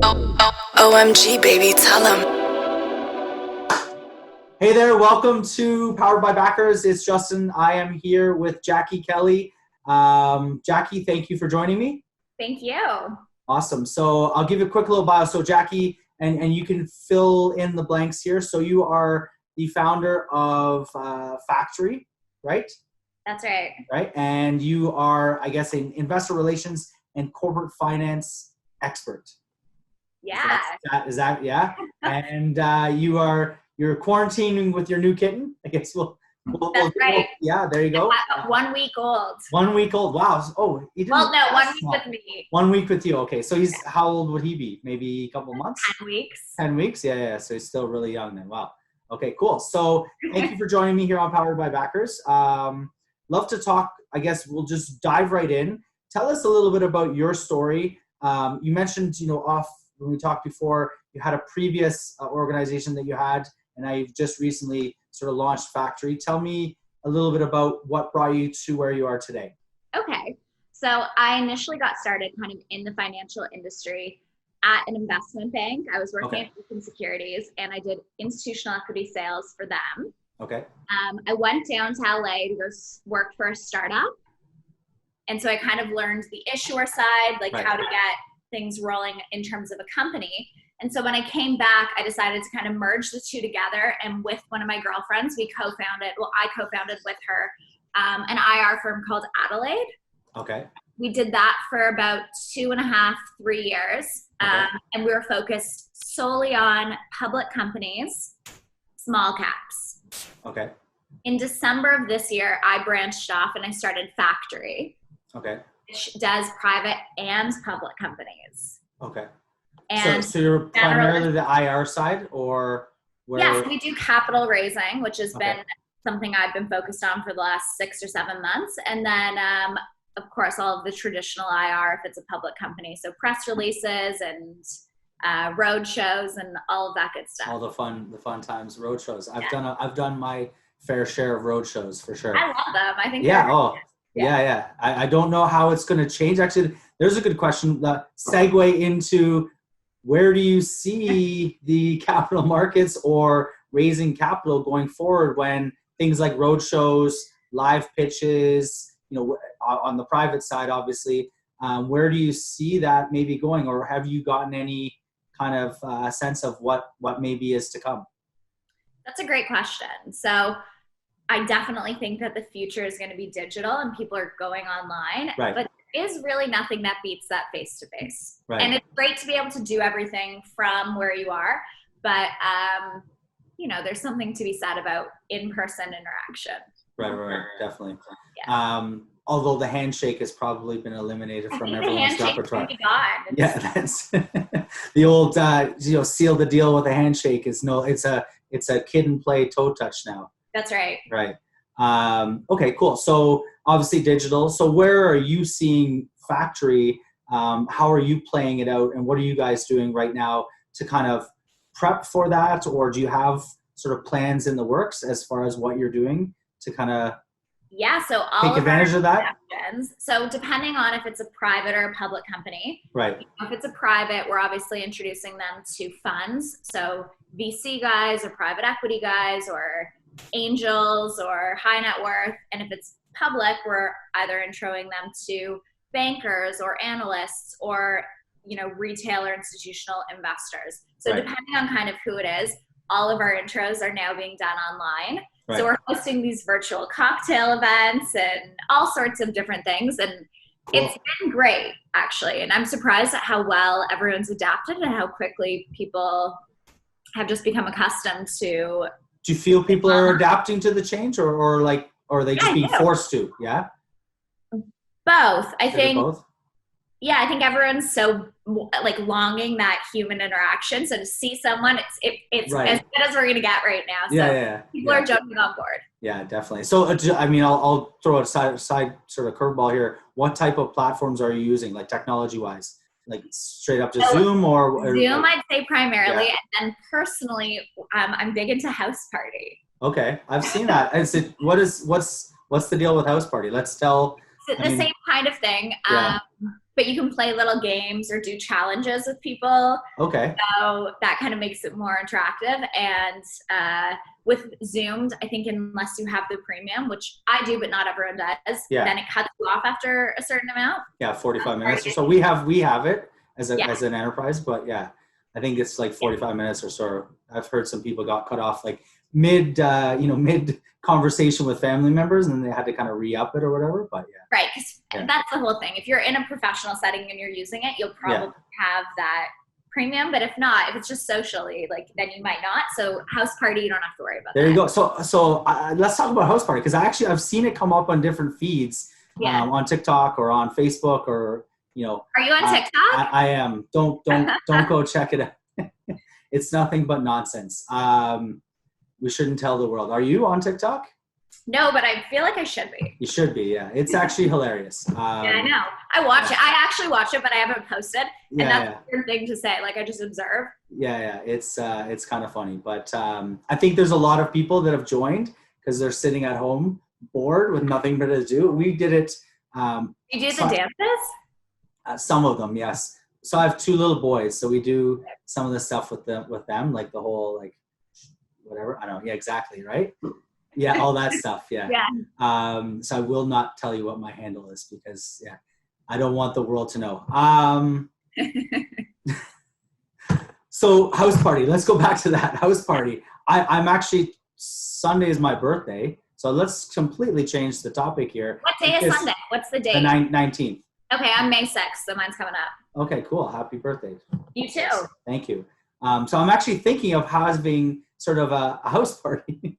OMG, baby, tell them. Hey there, welcome to Powered by Backers. It's Justin. I am here with Jackie Kelly. Jackie, thank you for joining me. Thank you. Awesome. So I'll give you a quick little bio. So Jackie, and you can fill in the blanks here. So you are the founder of Factory, right? That's right. Right. And you are, I guess, an investor relations and corporate finance expert. Yeah. Is that yeah? And you're quarantining with your new kitten. I guess That's right. Yeah, there you go. 1 week old. 1 week old. Wow. Oh, he didn't. Well, no, 1 week with me. 1 week with you. Okay, so he's how old would he be? Maybe a couple months. 10 weeks. 10 weeks. Yeah. So he's still really young then. Wow. Okay, cool. So thank you for joining me here on Powered by Backers. Love to talk. I guess we'll just dive right in. Tell us a little bit about your story. You mentioned, off when we talked before, you had a previous organization that you had, and now you've just recently sort of launched Factory. Tell me a little bit about what brought you to where you are today. Okay. So I initially got started kind of in the financial industry at an investment bank. I was working at Pinnacle Securities, and I did institutional equity sales for them. Okay. I went down to LA to go work for a startup. And so I kind of learned the issuer side, like how to get things rolling in terms of a company. And so when I came back, I decided to kind of merge the two together. And with one of my girlfriends, I co-founded with her an IR firm called Adelaide. Okay. We did that for about 2.5, 3 years. And we were focused solely on public companies, small caps. Okay. In December of this year, I branched off and I started Factory. Okay. Which does private and public companies. Okay. And so you're primarily the IR side, or where? Yes, we do capital raising, which has been something I've been focused on for the last 6 or 7 months. And then, of course, all of the traditional IR if it's a public company. So press releases and road shows and all of that good stuff. All the fun times, road shows. I've done my fair share of road shows for sure. I love them. I think Yeah. I don't know how it's going to change. Actually, there's a good question. The segue into where do you see the capital markets or raising capital going forward when things like road shows, live pitches, on the private side, obviously, where do you see that maybe going, or have you gotten any kind of sense of what maybe is to come? That's a great question. So I definitely think that the future is going to be digital and people are going online, but there is really nothing that beats that face-to-face. And it's great to be able to do everything from where you are, but there's something to be said about in-person interaction. Right, definitely. Yeah. Although the handshake has probably been eliminated from everyone's repertoire. Yeah, that's the old seal the deal with a handshake is it's a kid and play toe touch now. That's right. Right. Okay, cool. So obviously digital. So where are you seeing Factory? How are you playing it out? And what are you guys doing right now to kind of prep for that? Or do you have sort of plans in the works as far as what you're doing to kind of so take advantage of that? So depending on if it's a private or a public company. Right. If it's a private, we're obviously introducing them to funds. So VC guys or private equity guys or angels or high net worth. And if it's public, we're either introing them to bankers or analysts or retail or institutional investors. So depending on kind of who it is, all of our intros are now being done online. So we're hosting these virtual cocktail events and all sorts of different things, and it's been great actually, and I'm surprised at how well everyone's adapted and how quickly people have just become accustomed to. Do you feel people are adapting to the change, or are they just being forced to? Yeah. Both. I think. Both? Yeah, I think everyone's so longing that human interaction. So to see someone, it's as good as we're gonna get right now. So people are jumping on board. Yeah, definitely. So I'll throw a side sort of curveball here. What type of platforms are you using, like technology wise? Like straight up to Zoom or Zoom, I'd say primarily, and then personally, I'm big into House Party. Okay, I've seen that. What's the deal with House Party? Let's tell. The same kind of thing. but you can play little games or do challenges with people. Okay. So that kind of makes it more interactive. And with Zoomed, I think unless you have the premium, which I do, but not everyone does, then it cuts you off after a certain amount. Yeah, 45 minutes or so. We have it as an enterprise, but yeah, I think it's like 45 minutes or so. I've heard some people got cut off like mid conversation with family members, and then they had to kind of re-up it or whatever. But right, because that's the whole thing. If you're in a professional setting and you're using it, you'll probably have that premium. But if not, if it's just socially, like, then you might not. So house party, you don't have to worry about that. There you go. So let's talk about house party, because I've seen it come up on different feeds on TikTok or on Facebook or Are you on TikTok? I am. Don't go check it out. It's nothing but nonsense. We shouldn't tell the world. Are you on TikTok? No, but I feel like I should be. You should be, yeah. It's actually hilarious. Yeah, I know. I watch it. I actually watch it, but I haven't posted. And that's a weird thing to say. Like, I just observe. Yeah. It's kind of funny. But I think there's a lot of people that have joined because they're sitting at home bored with nothing better to do. We did it. You do the dances? Some of them, yes. So I have 2 little boys. So we do some of the stuff with them, like the whole, like, whatever. I don't know. Yeah, exactly. Right. Yeah. All that stuff. Yeah. So I will not tell you what my handle is because I don't want the world to know. So house party, let's go back to that house party. I'm actually, Sunday is my birthday. So let's completely change the topic here. What day is Sunday? What's the date? The 19th. Okay. I'm May 6th. So mine's coming up. Okay, cool. Happy birthday. You too. Yes, thank you. So I'm actually thinking of having sort of a house party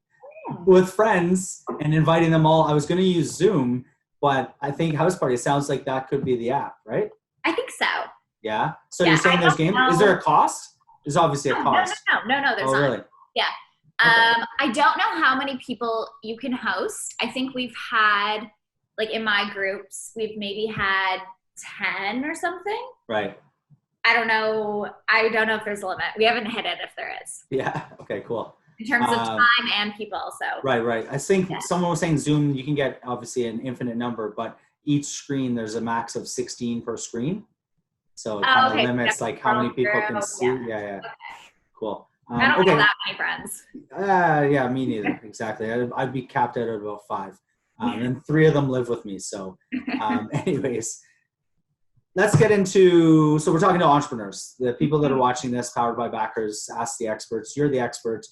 with friends and inviting them all. I was going to use Zoom, but I think house party sounds like that could be the app, right? I think so. Yeah. So you're saying there's games? Is there a cost? There's obviously a cost. No, there's not. Really? Yeah. Okay. I don't know how many people you can host. I think we've had, like in my groups, we've maybe had 10 or something. Right. I don't know if there's a limit. We haven't hit it if there is. Yeah. Okay, cool. In terms of time and people, so. Right. I think someone was saying Zoom, you can get obviously an infinite number, but each screen, there's a max of 16 per screen. So it kind of limits like how many people can see. Yeah. Okay. Cool. I don't have that many friends. Yeah, me neither. Exactly. I'd be capped out at about 5. And 3 of them live with me. So anyways, let's get into, so we're talking to entrepreneurs, the people that are watching this, powered by backers. Ask the experts. You're the expert.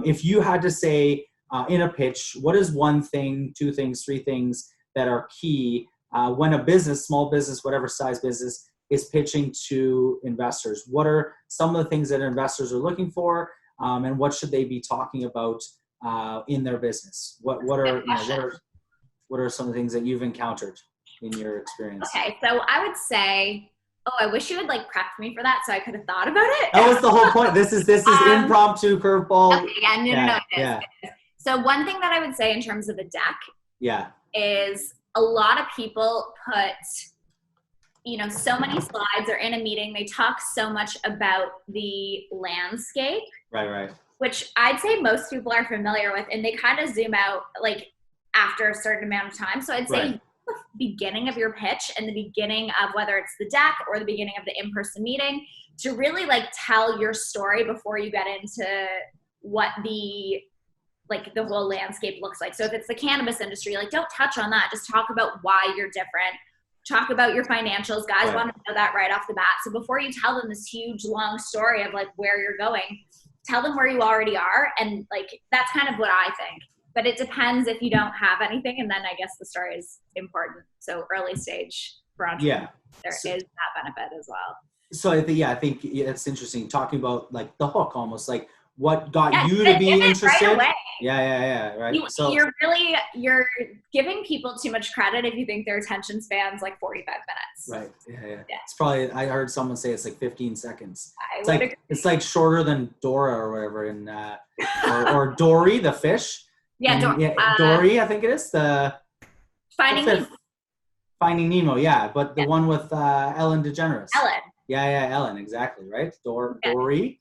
If you had to say in a pitch, what is 1 thing, 2 things, 3 things that are key when a business, small business, whatever size business, is pitching to investors? What are some of the things that investors are looking for, and what should they be talking about in their business? What are some of the things that you've encountered in your experience? Okay, so I would say, I wish you had like prepped me for that so I could have thought about it. That was the whole point. This is impromptu curveball. Okay, no, it is. So one thing that I would say in terms of a deck is a lot of people put, so many slides are in a meeting. They talk so much about the landscape. Right. Which I'd say most people are familiar with, and they kind of zoom out like after a certain amount of time. So I'd say the beginning of your pitch and the beginning of whether it's the deck or the beginning of the in-person meeting to really like tell your story before you get into what the whole landscape looks like. So if it's the cannabis industry, like don't touch on that. Just talk about why you're different. Talk about your financials. Guys want to know that right off the bat. So before you tell them this huge long story of like where you're going, tell them where you already are. And like, that's kind of what I think. But it depends if you don't have anything. And then I guess the story is important. So early stage for entrepreneurs, there is that benefit as well. So I think it's interesting talking about like the hook almost, like what got you to be interested. Right away. Yeah. Right. You're giving people too much credit if you think their attention span's like 45 minutes. Right. Yeah. It's probably, I heard someone say it's like 15 seconds. It's like shorter than Dora or whatever in or Dory the fish. Yeah, Dory, I think it is Finding Nemo. Finding Nemo, but the one with Ellen DeGeneres. Ellen. Yeah, Ellen, exactly, right? Dory.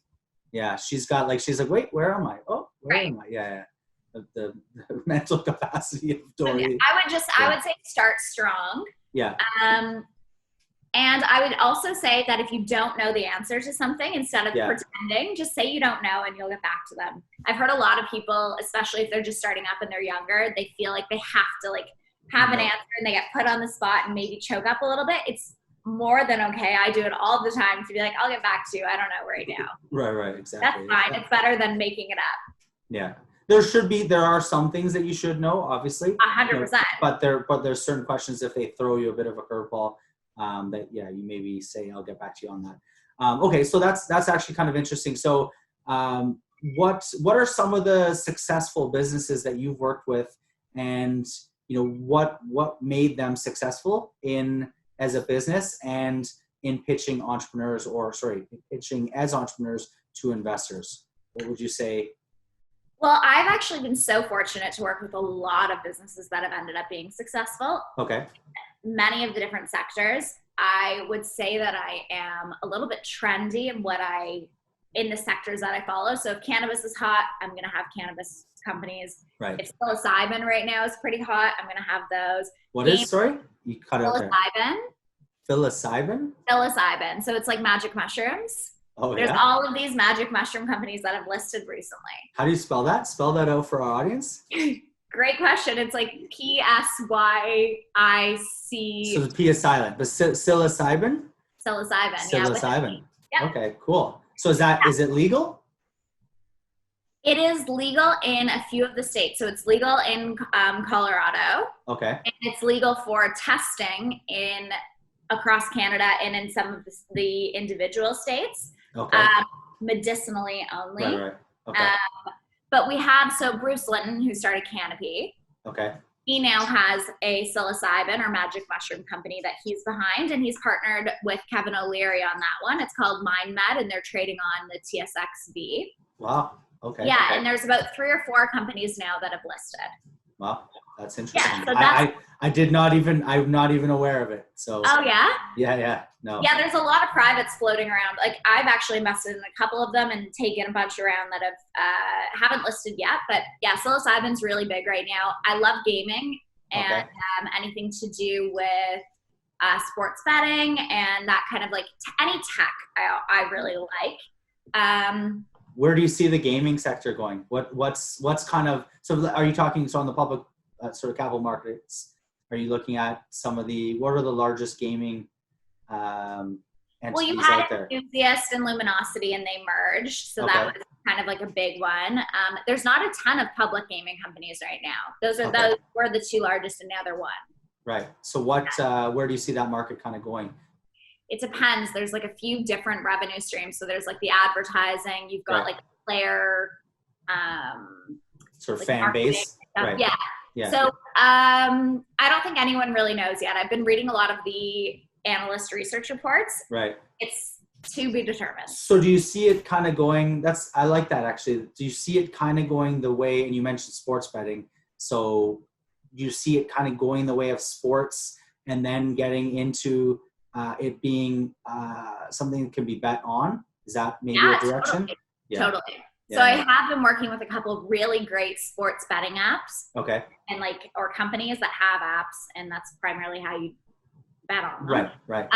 Yeah, she's like, wait, where am I? Oh, where am I? Yeah. The mental capacity of Dory. I would say start strong. Yeah. And I would also say that if you don't know the answer to something, instead of pretending, just say you don't know and you'll get back to them. I've heard a lot of people, especially if they're just starting up and they're younger, they feel like they have to like have an answer and they get put on the spot and maybe choke up a little bit. It's more than okay. I do it all the time to be like, I'll get back to you. I don't know right now. Right, exactly. That's fine. It's better than making it up. Yeah. There are some things that you should know, obviously. 100%. But there's certain questions, if they throw you a bit of a curveball, that you maybe say, I'll get back to you on that. Okay, so that's actually kind of interesting. So what are some of the successful businesses that you've worked with, and what made them successful as a business and in pitching as entrepreneurs to investors? What would you say? Well, I've actually been so fortunate to work with a lot of businesses that have ended up being successful. Okay. Many of the different sectors. I would say that I am a little bit trendy in the sectors that I follow. So if cannabis is hot, I'm going to have cannabis companies. Right. If psilocybin right now is pretty hot, I'm going to have those. What is, sorry? You cut out there. Psilocybin. Psilocybin. So it's like magic mushrooms. Oh, There's all of these magic mushroom companies that have listed recently. How do you spell that? Spell that out for our audience. Great question. It's like Psyyic. So the P is silent, but psilocybin? Psilocybin. Yeah. Okay, cool. So is it legal? It is legal in a few of the states. So it's legal in Colorado. Okay. And it's legal for testing across Canada and in some of the individual states. Okay. Medicinally only. Right. Okay. But we have, Bruce Linton, who started Canopy. Okay. He now has a psilocybin or magic mushroom company that he's behind, and he's partnered with Kevin O'Leary on that one. It's called MindMed, and they're trading on the TSXV. Wow. Okay. Yeah, okay. And there's about 3 or 4 companies now that have listed. Wow, that's interesting. Yeah, so I'm not even aware of it. So. Oh yeah? Yeah. No. Yeah, there's a lot of privates floating around. Like I've actually invested in a couple of them and taken a bunch around that haven't listed yet. But yeah, psilocybin's really big right now. I love gaming and anything to do with sports betting and that kind of like any tech I really like. Where do you see the gaming sector going? What's kind of, so are you talking, so on the public sort of capital markets, are you looking at what are the largest gaming entities you had out there? Enthusiast and Luminosity and they merged. So that was kind of like a big one. There's not a ton of public gaming companies right now. Those were the 2 largest and now they're 1. Right. So where do you see that market kind of going? It depends. There's like a few different revenue streams. So there's like the advertising, you've got like player, sort of like fan base. Right. Yeah. So I don't think anyone really knows yet. I've been reading a lot of the analyst research reports. Right. It's to be determined. So do you see it kind of going, I like that actually. Do you see it kind of going the way, and you mentioned sports betting. So you see it kind of going the way of sports and then getting into it being something that can be bet on? Is that maybe a direction? Totally. Yeah. Totally. So I have been working with a couple of really great sports betting apps. Okay. And or companies that have apps, and that's primarily how you bet on them. Right.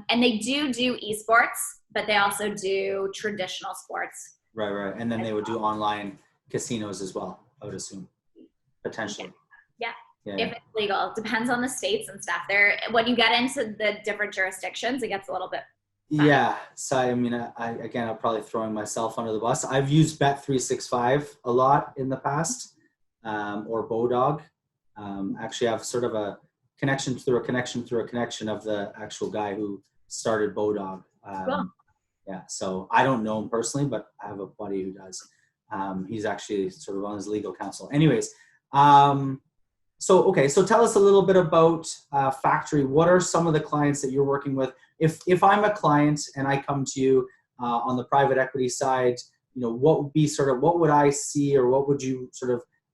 And they do esports, but they also do traditional sports. Right. And then they would do online casinos as well, I would assume, potentially. Yeah. If it's legal. It depends on the states and stuff. When you get into the different jurisdictions, it gets a little bit fun. Yeah. So, I mean, I'm probably throwing myself under the bus. I've used Bet365 a lot in the past, or Bodog. Actually, I have sort of a connection through a connection of the actual guy who started Bodog. Cool. Yeah. So I don't know him personally, but I have a buddy who does. He's actually sort of on his legal counsel. Anyways, So tell us a little bit about Factory. What are some of the clients that you're working with? If I'm a client and I come to you on the private equity side, what would I see, or what would you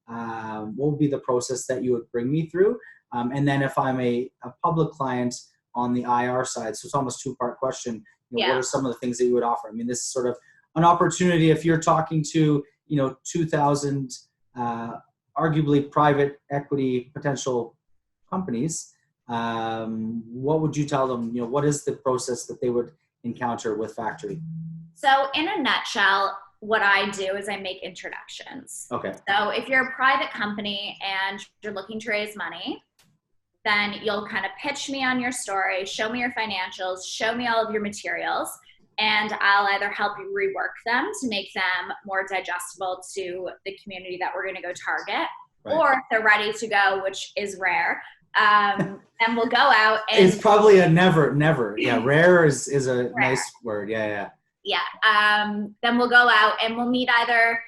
what would be the process that you would bring me through? And then if I'm a public client on the IR side, so it's almost 2-part question. What are some of the things that you would offer? I mean, this is sort of an opportunity if you're talking to 2,000 arguably private equity potential companies. what would you tell them? What is the process that they would encounter with Factory? So in a nutshell, what I do is I make introductions. Okay. So if you're a private company and you're looking to raise money, then you'll kind of pitch me on your story, show me your financials, show me all of your materials, and I'll either help you rework them to make them more digestible to the community that we're going to go target, right. Or if they're ready to go, which is rare, then we'll go out and... It's probably a never. Yeah, rare is a rare. Nice word. Yeah. Then we'll go out and we'll meet either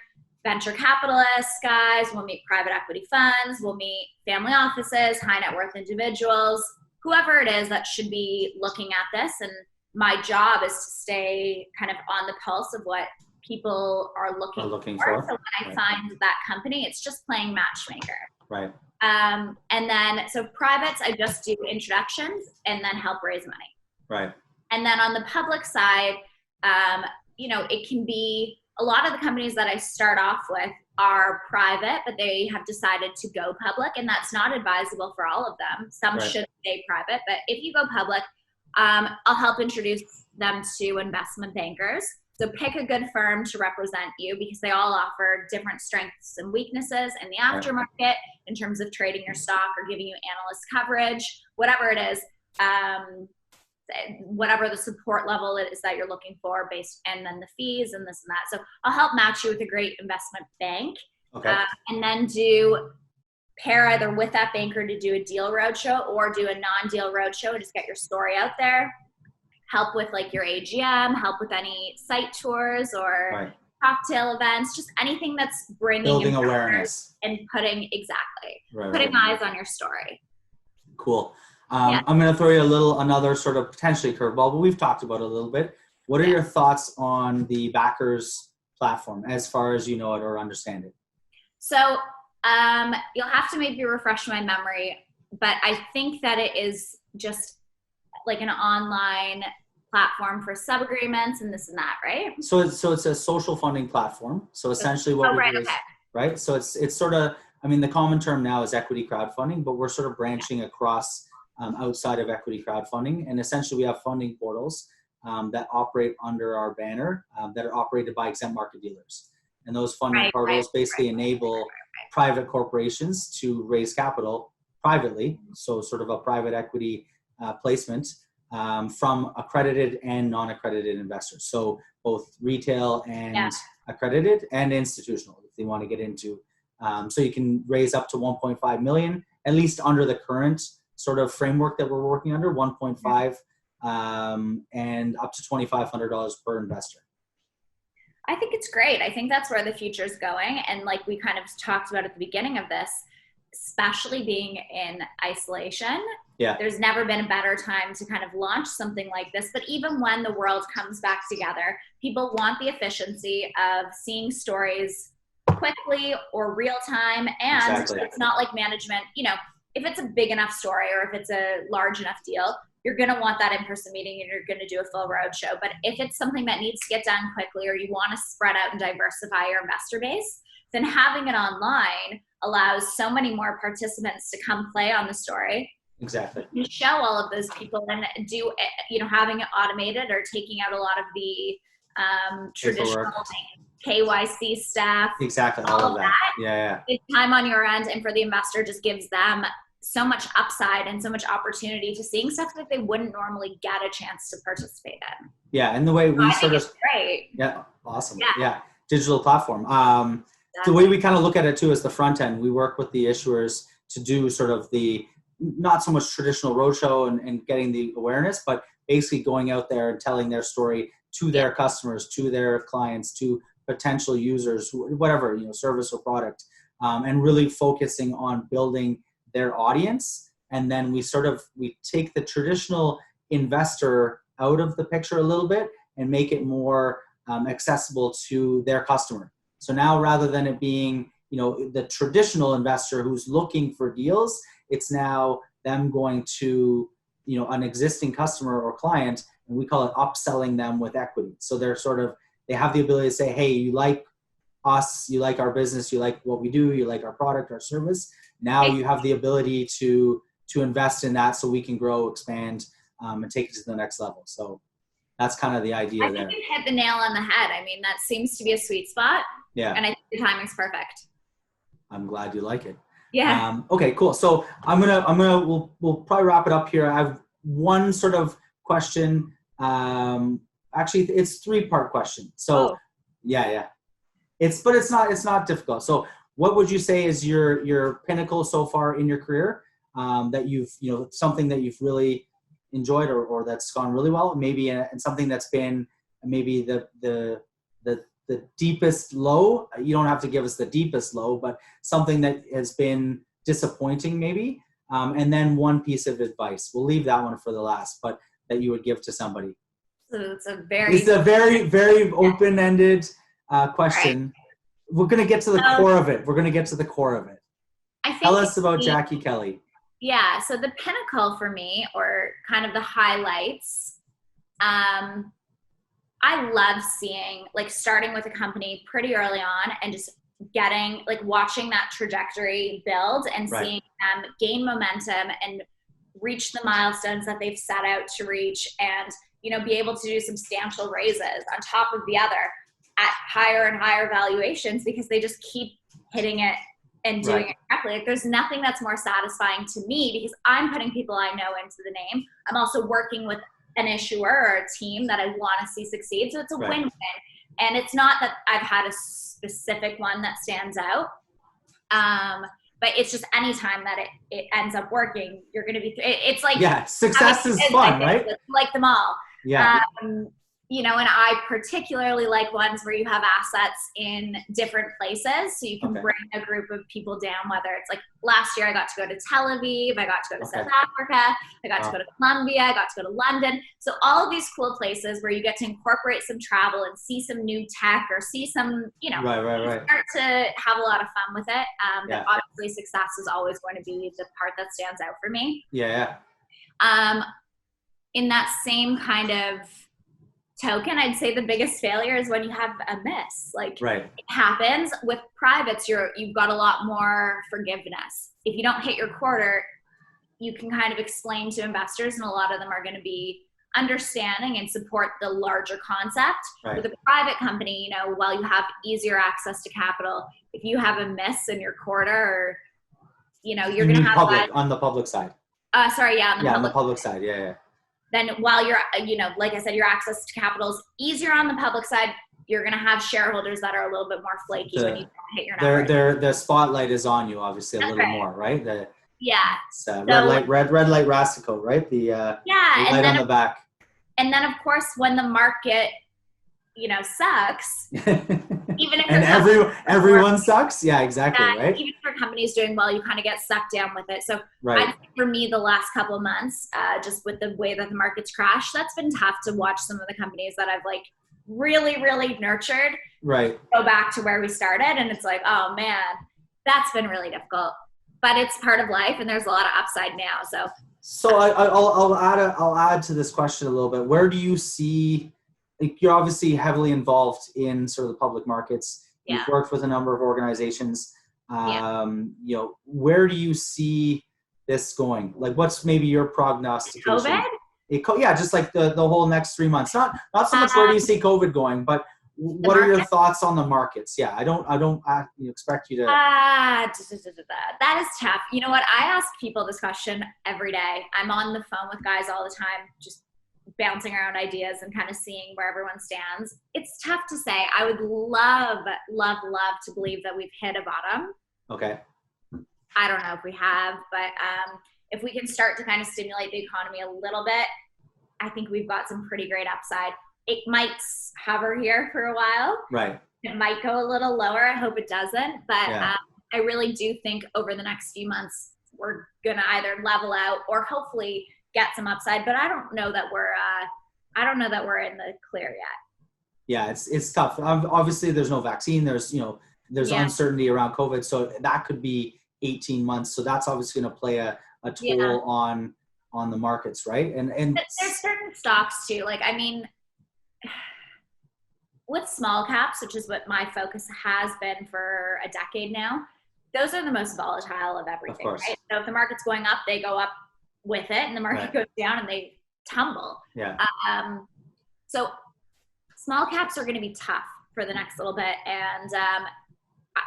venture capitalists, guys, we'll meet private equity funds, we'll meet family offices, high net worth individuals, whoever it is that should be looking at this. And my job is to stay kind of on the pulse of what people are looking for. So when I find that company, it's just playing matchmaker. Right. And then, so privates, I just do introductions and then help raise money. Right. And then on the public side, it can be, a lot of the companies that I start off with are private, but they have decided to go public, and that's not advisable for all of them. Some right. should stay private, but if you go public, I'll help introduce them to investment bankers. So pick a good firm to represent you, because they all offer different strengths and weaknesses in the aftermarket in terms of trading your stock or giving you analyst coverage, whatever it is. Whatever the support level is that you're looking for, and then the fees and this and that. So I'll help match you with a great investment bank, and then pair either with that banker to do a deal roadshow or do a non-deal roadshow and just get your story out there. Help with like your AGM, help with any site tours or cocktail events, just anything that's building awareness and putting eyes on your story. Cool. I'm going to throw you another sort of potentially curveball, but we've talked about it a little bit. What are your thoughts on the backers platform as far as you know it or understand it? So you'll have to maybe refresh my memory, but I think that it is just like an online platform for sub-agreements and this and that, right? So it's a social funding platform. So essentially what we do is, right? So it's sort of, the common term now is equity crowdfunding, but we're sort of branching across outside of equity crowdfunding. And essentially we have funding portals that operate under our banner that are operated by exempt market dealers. And those funding portals basically enable private corporations to raise capital privately. So sort of a private equity placement from accredited and non-accredited investors. So both retail and accredited and institutional, if they want to get into. So you can raise up to 1.5 million, at least under the current sort of framework that we're working under, 1.5 and up to $2,500 per investor. I think it's great. I think that's where the future is going. And like we kind of talked about at the beginning of this, especially being in isolation, there's never been a better time to kind of launch something like this. But even when the world comes back together, people want the efficiency of seeing stories quickly or real time. And it's not like management, if it's a big enough story or if it's a large enough deal, you're going to want that in-person meeting and you're going to do a full roadshow. But if it's something that needs to get done quickly or you want to spread out and diversify your investor base, then having it online allows so many more participants to come play on the story. Exactly. You show all of those people and do, having it automated or taking out a lot of the traditional KYC staff. Exactly. All of that. It's time on your end, and for the investor just gives them so much upside and so much opportunity to seeing stuff that they wouldn't normally get a chance to participate in. Yeah, and the way we great. Yeah, awesome. Yeah, digital platform. The way we kind of look at it too is the front end. We work with the issuers to do sort of the not so much traditional roadshow and getting the awareness, but basically going out there and telling their story to their customers, to their clients, to potential users, whatever, service or product, and really focusing on building their audience. And then we take the traditional investor out of the picture a little bit and make it more accessible to their customer. So now rather than it being, the traditional investor who's looking for deals, it's now them going to, an existing customer or client, and we call it upselling them with equity. So they have the ability to say, hey, you like us, you like our business, you like what we do, you like our product, our service. Now you have the ability to to invest in that so we can grow, expand, and take it to the next level. So that's kind of the idea there. I think you hit the nail on the head. I mean, that seems to be a sweet spot. Yeah. And I think the timing's perfect. I'm glad you like it. Yeah. Okay, cool. So we'll probably wrap it up here. I have one sort of question. Actually, it's 3-part question. So yeah. It's not difficult. So what would you say is your pinnacle so far in your career, that you've, something that you've really enjoyed or that's gone really well, maybe, and something that's been maybe the deepest low? You don't have to give us the deepest low, but something that has been disappointing maybe, and then one piece of advice. We'll leave that one for the last, but that you would give to somebody. So it's a very, very open-ended question. Right. We're going to get to the core of it. Tell us about Jackie Kelly. Yeah. So the pinnacle for me, or kind of the highlights, I love seeing, like, starting with a company pretty early on and just getting, like, watching that trajectory build and seeing them gain momentum and reach the milestones that they've set out to reach, and, be able to do substantial raises on top of the other at higher and higher valuations, because they just keep hitting it and doing it correctly. Like, there's nothing that's more satisfying to me, because I'm putting people I know into the name. I'm also working with an issuer or a team that I want to see succeed. So it's a win-win. And it's not that I've had a specific one that stands out. But it's just anytime that it ends up working, you're going to be, it's like, success is fun, right? Like them all. Yeah. And I particularly like ones where you have assets in different places, so you can bring a group of people down, whether it's like last year I got to go to Tel Aviv, I got to go to South Africa, I got to go to Colombia, I got to go to London. So all of these cool places where you get to incorporate some travel and see some new tech, or see some, start to have a lot of fun with it. But obviously success is always going to be the part that stands out for me. Yeah. In that same kind of token, I'd say the biggest failure is when you have a miss. Like, it happens. With privates, you've got a lot more forgiveness. If you don't hit your quarter, you can kind of explain to investors, and a lot of them are going to be understanding and support the larger concept. With a private company, while you have easier access to capital, if you have a miss in your quarter, or you're going to have on the public side. On the public side. Yeah. Then while you're, like I said, your access to capital is easier on the public side, you're going to have shareholders that are a little bit more flaky when you don't hit your numbers. The spotlight is on you, obviously, a little more, right? Red light Rastico, right? The light on the back. And then, of course, when the market, sucks, even if and everyone sucks. Yeah, exactly. Right. Even if your company's doing well, you kind of get sucked down with it. So I think for me, the last couple of months, just with the way that the market's crashed, that's been tough to watch some of the companies that I've like really, really nurtured go back to where we started. And it's like, oh man, that's been really difficult, but it's part of life, and there's a lot of upside now. So I'll add to this question a little bit. Where do you see, you're obviously heavily involved in sort of the public markets. You've worked with a number of organizations. Where do you see this going? Like, what's maybe your prognostication? COVID? Just like the whole next 3 months. Not so much where do you see COVID going, but what are your thoughts on the markets? Yeah, I don't expect you to. That is tough. You know what? I ask people this question every day. I'm on the phone with guys all the time, just bouncing around ideas and kind of seeing where everyone stands. It's tough to say. I would love to believe that we've hit a bottom. Okay. I don't know if we have, but if we can start to kind of stimulate the economy a little bit, I think we've got some pretty great upside. It might hover here for a while. Right. It might go a little lower. I hope it doesn't, but I really do think over the next few months, we're going to either level out or hopefully get some upside, but I don't know that we're in the clear yet. Yeah, it's tough. Obviously there's no vaccine. There's uncertainty around COVID. So that could be 18 months. So that's obviously going to play a toll on the markets. Right. And but there's certain stocks too. Like, I mean, with small caps, which is what my focus has been for a decade now, those are the most volatile of everything, course. right? So if the market's going up, they go up with it, and the market Right. goes down and they tumble. Yeah. So small caps are going to be tough for the next little bit. And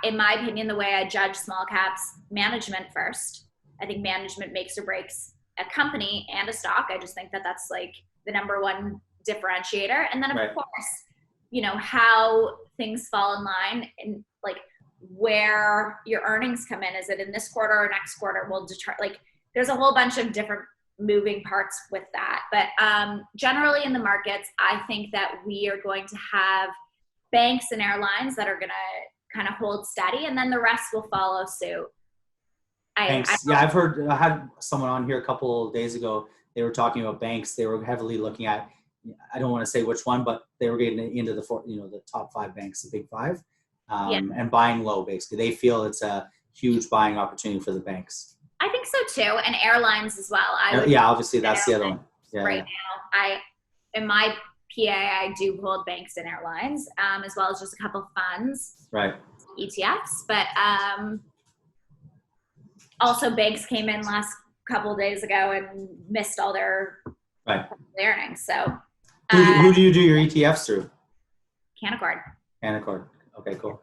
in my opinion, the way I judge small caps, management first. I think management makes or breaks a company and a stock. I just think that that's like the number one differentiator. And then of Right. course, you know, how things fall in line and like where your earnings come in. Is it in this quarter or next quarter will determine, like there's a whole bunch of different moving parts with that. But generally in the markets, I think that we are going to have banks and airlines that are going to kind of hold steady, and then the rest will follow suit. Banks. Yeah, I've heard, I had someone on here a couple of days ago. They were talking about banks. They were heavily looking at, I don't want to say which one, but they were getting into the the top 5 banks, the big 5, and buying low basically. They feel it's a huge buying opportunity for the banks. I think so too, and airlines as well. Obviously that's the other one. Yeah, right now, in my PA, I do hold banks and airlines, as well as just a couple funds, right? ETFs, but also banks came in last couple of days ago and missed all their earnings. So who do you do your ETFs through? Canaccord. Okay, cool.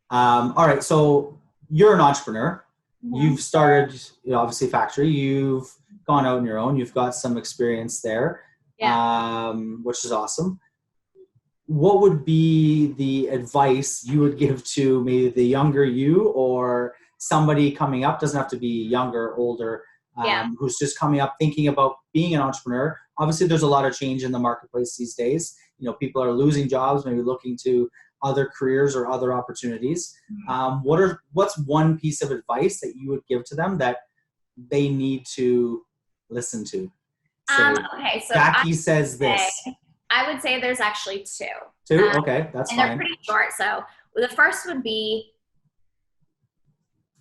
All right, so you're an entrepreneur. Mm-hmm. You've started, obviously, factory. You've gone out on your own. You've got some experience there, which is awesome. What would be the advice you would give to maybe the younger you or somebody coming up? Doesn't have to be younger, older, who's just coming up thinking about being an entrepreneur. Obviously, there's a lot of change in the marketplace these days. People are losing jobs, maybe looking to other careers or other opportunities. What's one piece of advice that you would give to them that they need to listen to? So Jackie says this. I would say there's actually 2. 2? Okay, that's and fine. They're pretty short. So the first would be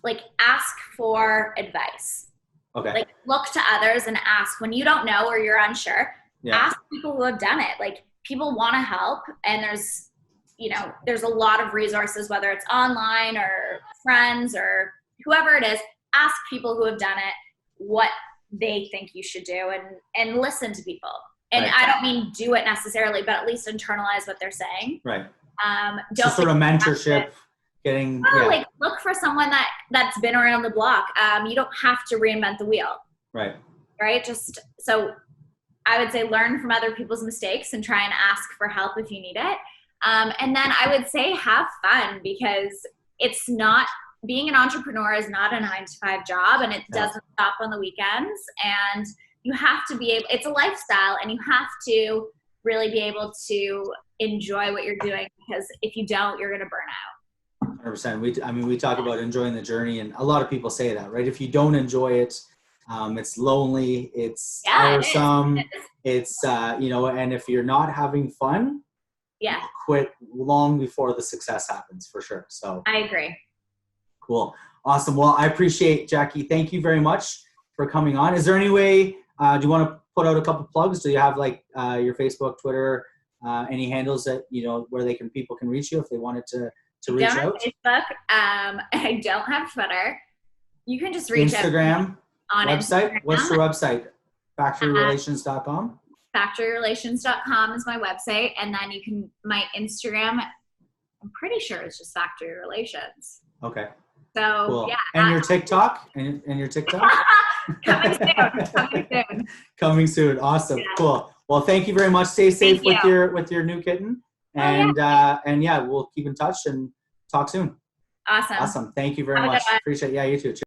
like ask for advice. Okay. Like look to others and ask when you don't know or you're unsure. Yeah. Ask people who have done it. Like people want to help, and there's a lot of resources, whether it's online or friends or whoever it is. Ask people who have done it what they think you should do, and listen to people. And I don't mean do it necessarily, but at least internalize what they're saying. Right. Don't sort of mentorship. Like look for someone that's been around the block. You don't have to reinvent the wheel. Right. Just so I would say learn from other people's mistakes and try and ask for help if you need it. And then I would say have fun, because it's not, being an entrepreneur is not a 9-to-5 job, and it doesn't stop on the weekends. And you have to be able, it's a lifestyle, and you have to really be able to enjoy what you're doing, because if you don't, you're going to burn out. 100%. We talk about enjoying the journey, and a lot of people say that, right? If you don't enjoy it, it's lonely, it's tiresome, it's, and if you're not having fun, quit long before the success happens, for sure. So I agree. Cool. Awesome. Well, I appreciate, Jackie. Thank you very much for coming on. Is there any way, do you want to put out a couple plugs? Do you have your Facebook, Twitter, any handles that, where people can reach you if they wanted to reach out? I don't have Facebook. I don't have Twitter. You can just reach out. Instagram, on website. Instagram. What's your website? Factoryrelations.com. Factoryrelations.com is my website. And then my Instagram, I'm pretty sure it's just Factory Relations. Okay. So cool. And your TikTok? And your TikTok? Coming soon. Coming soon. Awesome. Yeah. Cool. Well, thank you very much. Stay safe with your new kitten. And we'll keep in touch and talk soon. Awesome. Thank you very much. Appreciate it. Yeah, you too. Cheers.